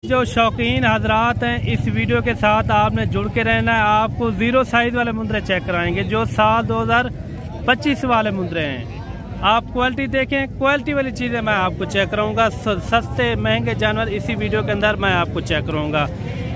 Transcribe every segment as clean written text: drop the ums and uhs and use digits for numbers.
जो शौकीन हजरात हैं, इस वीडियो के साथ आपने जुड़ के रहना है। आपको जीरो साइज वाले मुंदरे चेक कराएंगे जो साल 2025 वाले मुंदरे हैं। आप क्वालिटी देखें, क्वालिटी वाली चीज़ें मैं आपको चेक कराऊंगा। सस्ते महंगे जानवर इसी वीडियो के अंदर मैं आपको चेक कराऊंगा।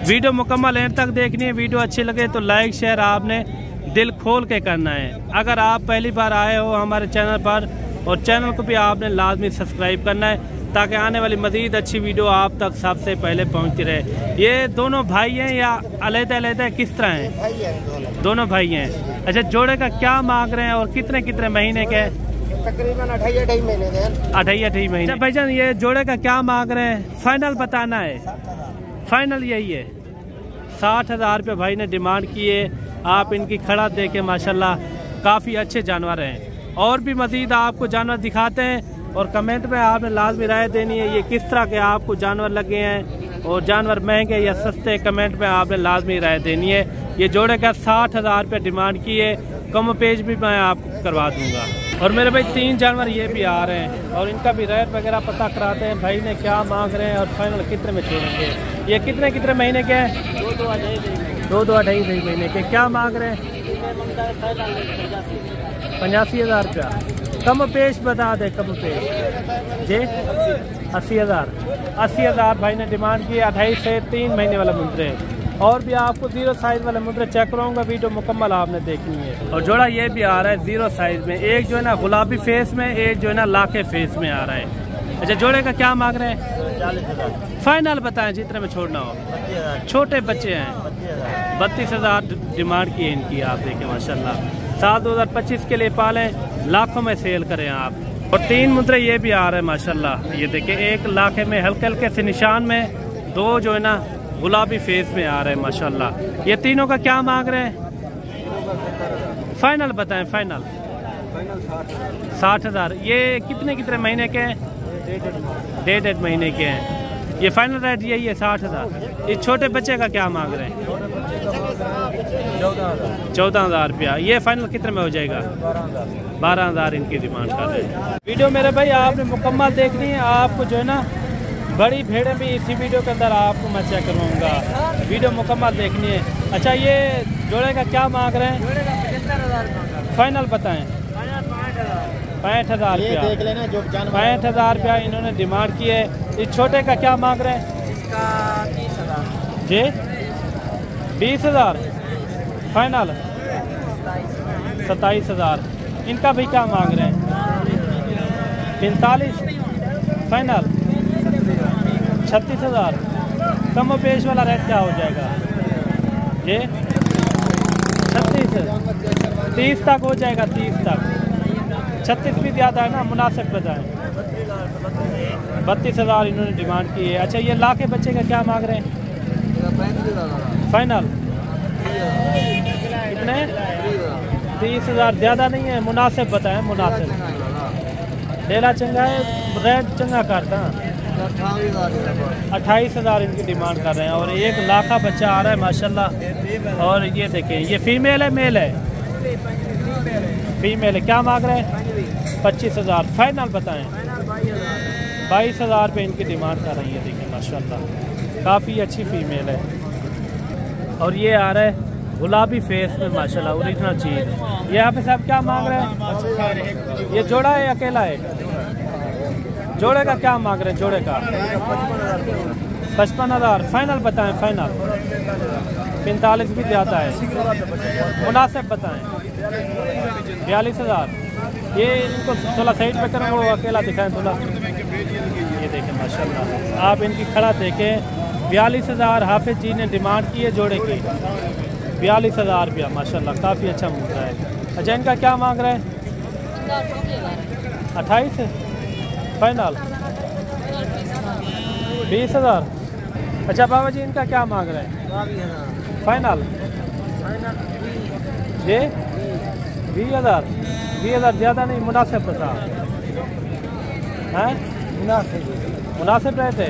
वीडियो मुकम्मल एंड तक देखनी है। वीडियो अच्छी लगे तो लाइक शेयर आपने दिल खोल के करना है। अगर आप पहली बार आए हो हमारे चैनल पर, और चैनल को भी आपने लाजमी सब्सक्राइब करना है ताकि आने वाली मज़ीद अच्छी वीडियो आप तक सबसे पहले पहुंचती रहे। ये दोनों भाई हैं या अलग-अलग किस तरह हैं? दोनों भाई हैं। अच्छा, जोड़े का क्या मांग रहे हैं और कितने कितने महीने के? तकरीबन 28 महीने के। 28 महीने। अच्छा भाईजान, ये जोड़े का क्या मांग रहे हैं? फाइनल बताना है। फाइनल यही है 60,000 रुपये भाई ने डिमांड की है। आप इनकी खड़ा देखे माशाल्लाह काफ़ी अच्छे जानवर हैं। और भी मज़ीद आपको जानवर दिखाते हैं और कमेंट में आपने लाजमी राय देनी है ये किस तरह के आपको जानवर लगे हैं और जानवर महंगे या सस्ते, कमेंट में आपने लाजमी राय देनी है। ये जोड़े का 60,000 रुपये डिमांड की है। कम पेज भी मैं आपको करवा दूंगा। और मेरे भाई 3 जानवर ये भी आ रहे हैं और इनका भी रेट वगैरह पता कराते हैं भाई ने क्या मांग रहे हैं और फाइनल कितने में छोड़ेंगे। ये कितने कितने महीने के हैं? 2-2 महीने के। क्या मांग रहे हैं? 85,000 रुपया। कम पेश बता दे, कम पेश जी 80,000 भाई ने डिमांड की। 28 से 3 महीने वाला मुंदरे। और भी आपको जीरो साइज वाले मुंदरे चेक कराऊंगा। वीडियो मुकम्मल आपने देखनी है। और जोड़ा ये भी आ रहा है जीरो साइज में। एक जो है ना गुलाबी फेस में, एक जो है ना लाखे फेस में आ रहा है। अच्छा, जोड़े का क्या मांग रहे हैं? 40,000 फाइनल बताएं जितने में छोड़ना हो। छोटे बच्चे हैं। 32,000 डिमांड की है इनकी। आप देखें माशाल्लाह साल 2025 के लिए पालें, लाखों में सेल करें आप। और 3 मुद्रे ये भी आ रहे हैं माशाल्लाह। ये देखें, एक लाखे में हल्के हल्के से निशान में, 2 जो है ना गुलाबी फेस में आ रहे हैं माशाल्लाह। ये तीनों का क्या मांग रहे हैं? फाइनल बताएं। फाइनल 60,000। ये कितने कितने महीने के हैं? 1.5 महीने के हैं। ये फाइनल रेट यही है 60,000। इस छोटे बच्चे का क्या मांग रहे हैं? 14,000 रुपया। ये फाइनल कितने में हो जाएगा? 12,000 इनकी डिमांड कर रहे हैं। वीडियो मेरे भाई आपने मुकम्मल देखनी है। आपको जो है ना बड़ी भेड़ें भी इसी वीडियो के अंदर आपको मैं चेक करवाऊंगा। वीडियो मुकम्मल देखनी है। अच्छा, ये जोड़े का क्या मांग रहे हैं? फाइनल बताएं। 65,000 रुपया। 65,000 रुपया इन्होंने डिमांड की है। इस छोटे का क्या मांग रहे हैं? इसका 30,000 जी 20,000 फाइनल। 27,000। इनका भी क्या मांग रहे हैं? 45 फाइनल। 36,000। कम पेश वाला रेट क्या हो जाएगा? जी 36 30 तक हो जाएगा। 30 तक। 36 भी ज़्यादा है ना, मुनासिब बताएं। 32,000 इन्होंने डिमांड की है। अच्छा, ये लाख के बच्चे का क्या मांग रहे हैं? फाइनल कितने? 30,000। ज़्यादा नहीं है, मुनासिब बताएं। मुनासिब डेला चंगा है, रेट चंगा करता। 28,000 इनकी डिमांड कर रहे हैं। और 1 लाख का बच्चा आ रहा है माशाल्लाह। और ये देखें, ये फीमेल है मेल है? फीमेल है। क्या मांग रहे हैं? 25,000 फाइनल बताएं। 22,000 रुपये इनकी डिमांड कर रही है। देखिए माशाल्लाह काफ़ी अच्छी फीमेल है। और ये आ रहा है गुलाबी फेस में माशाल्लाह ओरिजिनल चीज़। ये यहाँ पे साहब क्या मांग रहे हैं? ये जोड़ा है अकेला है? जोड़े का क्या मांग रहे हैं? जोड़े का 55,000 फाइनल बताएं। फाइनल 45 भी ज़्यादा है, मुनासिब बताएं। 42,000। ये इनको थोड़ा साइड पे करें, वो अकेला दिखाएं थोड़ा। ये देखें माशाल्लाह आप इनकी खड़ा देखें। 42,000 हाफिज जी ने डिमांड की है जोड़े की। 42,000 रुपया माशाल्लाह काफ़ी अच्छा मुद्दा है। अच्छा, इनका क्या मांग रहे हैं? 28 फाइनल 20,000। अच्छा बाबा जी, इनका क्या मांग रहे हैं? फाइनल जी 20,000। 20,000 ज़्यादा नहीं, मुनासिब बता हैं? मुनासिब रहते।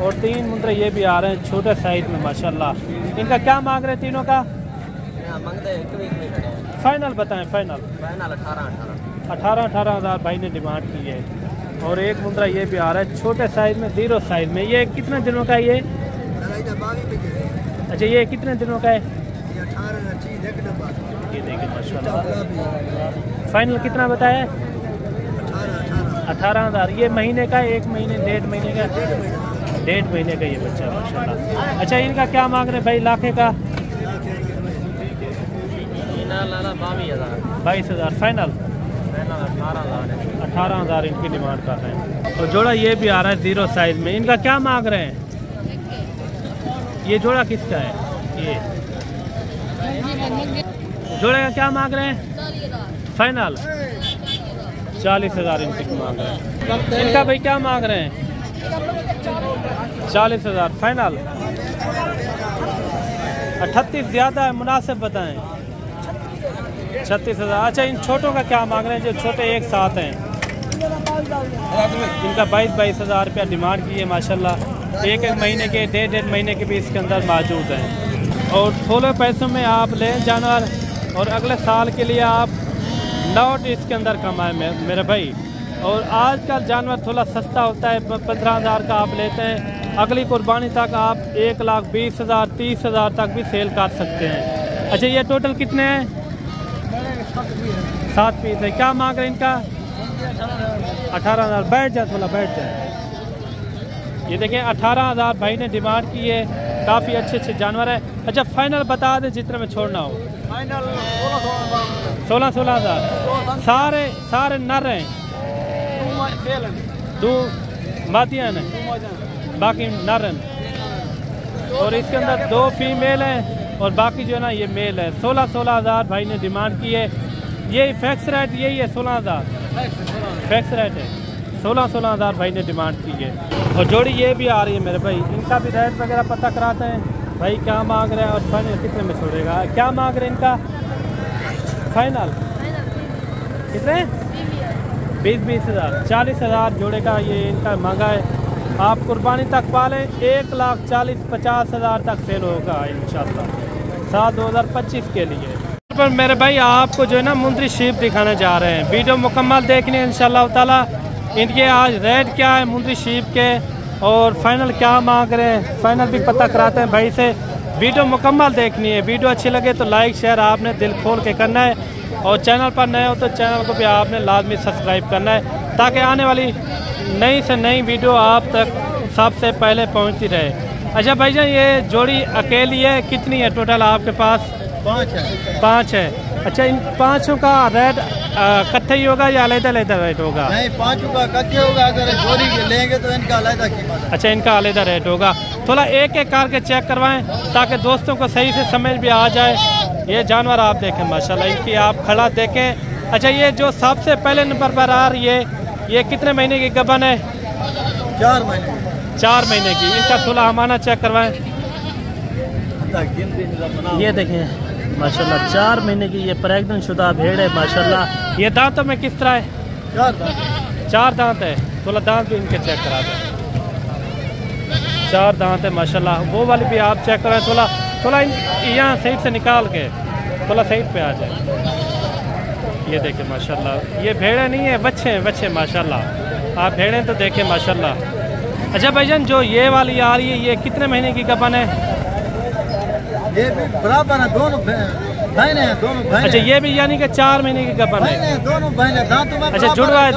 और 3 मुंदरे ये भी आ रहे हैं छोटे साइज में माशाल्लाह। इनका क्या मांग रहे हैं तीनों का? फाइनल बताएं। फाइनल 18,000 भाई ने डिमांड की है। और एक मुंद्रा ये भी आ रहा है छोटे साइज में, 0 साइज में। ये कितने दिनों का है ये? अच्छा ये कितने दिनों का है? ये देखिए माशाल्लाह। फाइनल कितना बताया? 18,000। ये महीने का, 1 महीने 1.5 महीने का? 1.5 महीने का ये बच्चा माशाल्लाह। अच्छा इनका क्या मांग रहे भाई लाखे का? 22,000 फाइनल। 18,000 इनकी डिमांड कर रहे हैं। और जोड़ा ये भी आ रहा है 0 साइज में। इनका क्या मांग रहे हैं? ये जोड़ा किसका है? ये जोड़े का क्या मांग रहे हैं? फाइनल 40,000 इनकी मांग रहे हैं। इनका भाई क्या मांग रहे हैं? 40,000 फाइनल। 38 ज़्यादा है, मुनासिब बताएं। 36,000। अच्छा इन छोटों का क्या मांग रहे हैं जो छोटे एक साथ हैं? इनका 22,000 रुपया डिमांड की है माशाल्लाह। 1 महीने के 1.5 महीने के भी इसके अंदर मौजूद हैं। और थोड़े पैसों में आप लें जानवर और अगले साल के लिए आप नोट इसके अंदर कमाएं मेरे भाई। और आजकल जानवर थोड़ा सस्ता होता है, 15,000 का आप लेते हैं, अगली कुर्बानी तक आप 1,20,000 30,000 तक भी सेल कर सकते हैं। अच्छा ये टोटल कितने हैं? 7 पीस है। क्या मांग रहे हैं इनका? 18,000। बैठ जाए थोड़ा, बैठ जाए। ये देखें 18,000 भाई ने डिमांड की है। काफ़ी अच्छे जानवर है। अच्छा फाइनल बता दें जितने में छोड़ना हो। फाइनल 16,000। सारे नर हैं, 2 मादियाँ हैं, बाकी नर हैं। और इसके अंदर 2 फीमेल हैं और बाकी जो है ना ये मेल है। 16,000 भाई ने डिमांड की है। ये फिक्स रेट यही है 16,000 फिक्स रेट है। 16,000 भाई ने डिमांड की है। और जोड़ी ये भी आ रही है मेरे भाई। इनका भी रेट वगैरह पता कराते हैं भाई क्या मांग रहे हैं और फाइनल कितने में छोड़ेगा। क्या मांग रहे हैं इनका? फाइनल कितने? 20,000 40,000 जोड़े का ये इनका मांगा है। आप कुर्बानी तक पालें 1,40,000-50,000 तक सेल होगा इंशाल्लाह 2025 के लिए। पर मेरे भाई आपको जो है ना मुंद्री शीप दिखाने जा रहे हैं। वीडियो मुकम्मल देखनी है इंशाल्लाह ताला। इनके आज रेट क्या है मुंद्री शीप के और फाइनल क्या मांग रहे हैं, फाइनल भी पता कराते हैं भाई से। वीडियो मुकम्मल देखनी है। वीडियो अच्छी लगे तो लाइक शेयर आपने दिल खोल के करना है। और चैनल पर नए हो तो चैनल को भी आपने लाजमी सब्सक्राइब करना है ताकि आने वाली नई से नई वीडियो आप तक सबसे पहले पहुंचती रहे। अच्छा भाईजान ये जोड़ी अकेली है, कितनी है टोटल आपके पास? 5 है। अच्छा इन 5 का रेट इकट्ठा ही होगा या अलग-अलग रेट होगा? नहीं 5 का इकट्ठे होगा। अगर जोड़ी लेंगे तो इनका अलग कीमत है। अच्छा इनका अलग रेट होगा। थोड़ा एक एक करके चेक करवाएं ताकि दोस्तों को सही से समझ भी आ जाए। ये जानवर आप देखें माशाल्लाह, इनकी आप खड़ा देखें। अच्छा ये जो सबसे पहले नंबर पर आ रही है ये कितने महीने की गबन है? 4 महीने। 4 महीने की। इनका थोड़ा हमारा चेक करवाएं। ये देखें माशाल्लाह 4 महीने की ये प्रेग्नेंट शुदा भेड़ है माशाल्लाह। ये दांतों में किस तरह है? 4 दांत है। थोड़ा दांत भी इनके चेक करा दें। 4 दांत है माशाल्लाह। वो वाली भी आप चेक कराएं। थोड़ा यहाँ साइड से निकाल के थोड़ा साइड पे आ जाए। ये देखें माशाल्लाह ये भेड़े नहीं है, बच्चे माशाल्लाह। आप भेड़ें तो देखें माशाल्लाह। अच्छा भाईजान जो ये वाली आ रही है ये कितने महीने की गबन है? ये भी बराबर है, दोनों बहने हैं, दोनों बहने। अच्छा ये भी यानी कि 4 महीने की गबन है? दोनों बहने दांतों में। अच्छा जुड़वा है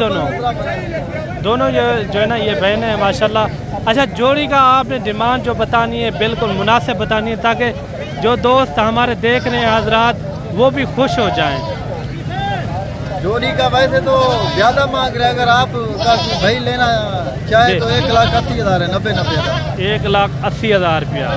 दोनों जो है ना ये बहने हैं माशाल्लाह। अच्छा जोड़ी का आपने डिमांड जो बतानी है बिल्कुल मुनासिब बतानी है ताकि जो दोस्त हमारे देख रहे हैं हजरात वो भी खुश हो जाएं। जोड़ी का वैसे तो ज्यादा मांग रहे हैं। अगर आप भाई लेना चाहे तो 1,80,000 है। 90,000 1,80,000 रुपया।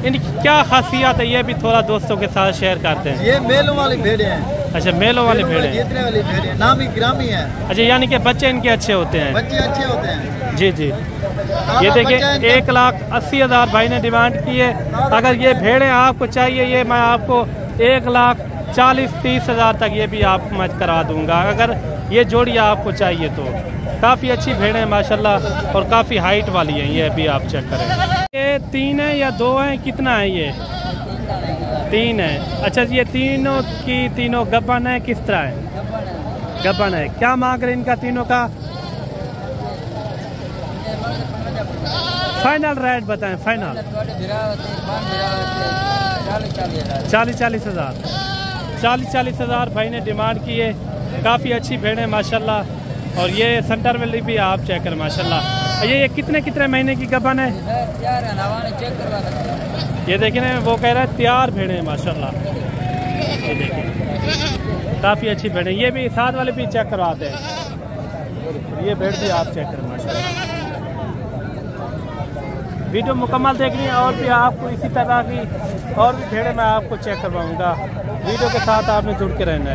इनकी क्या खासियत है ये भी थोड़ा दोस्तों के साथ शेयर करते हैं। ये मेलों वाली भेड़े हैं। अच्छा मेलों वाली भेड़े जीतने वाली भेड़े हैं, नामी ग्रामी है। अच्छा यानी कि बच्चे इनके अच्छे होते हैं? बच्चे अच्छे होते हैं जी। ये देखिए 1,80,000 भाई ने डिमांड की है। अगर ये भेड़ें आपको चाहिए ये मैं आपको 1,40,000-30,000 तक ये भी आपको मैं करा दूंगा अगर ये जोड़ी आपको चाहिए तो। काफ़ी अच्छी भेड़ें हैं माशाल्लाह और काफ़ी हाइट वाली हैं। ये भी आप चेक करें। ये 3 है या 2 है? कितना है ये? 3 है। अच्छा ये तीनों गबन है, किस तरह है? गबन है। क्या मांग रहे हैं इनका तीनों का? फाइनल रेट बताएं, फाइनल 40,000 40,000 भाई ने डिमांड की है। काफ़ी अच्छी भेड़ है माशाल्लाह। और ये सेंटर वाली भी आप चेक करें माशाल्लाह। ये कितने महीने की गबन है? ये देखिए ना, वो कह रहा है तैयार भेड़े हैं माशाल्लाह। ये देखिए काफ़ी अच्छी भेड़ है। ये भी साथ वाले भी चेक करवाते हैं। ये भेड़ भी आप चेक करें माशाल्लाह। वीडियो मुकम्मल देखनी है और भी आपको इसी तरह की और भी भेड़ें मैं आपको चेक करवाऊंगा। वीडियो के साथ आपने जुड़ के रहना है।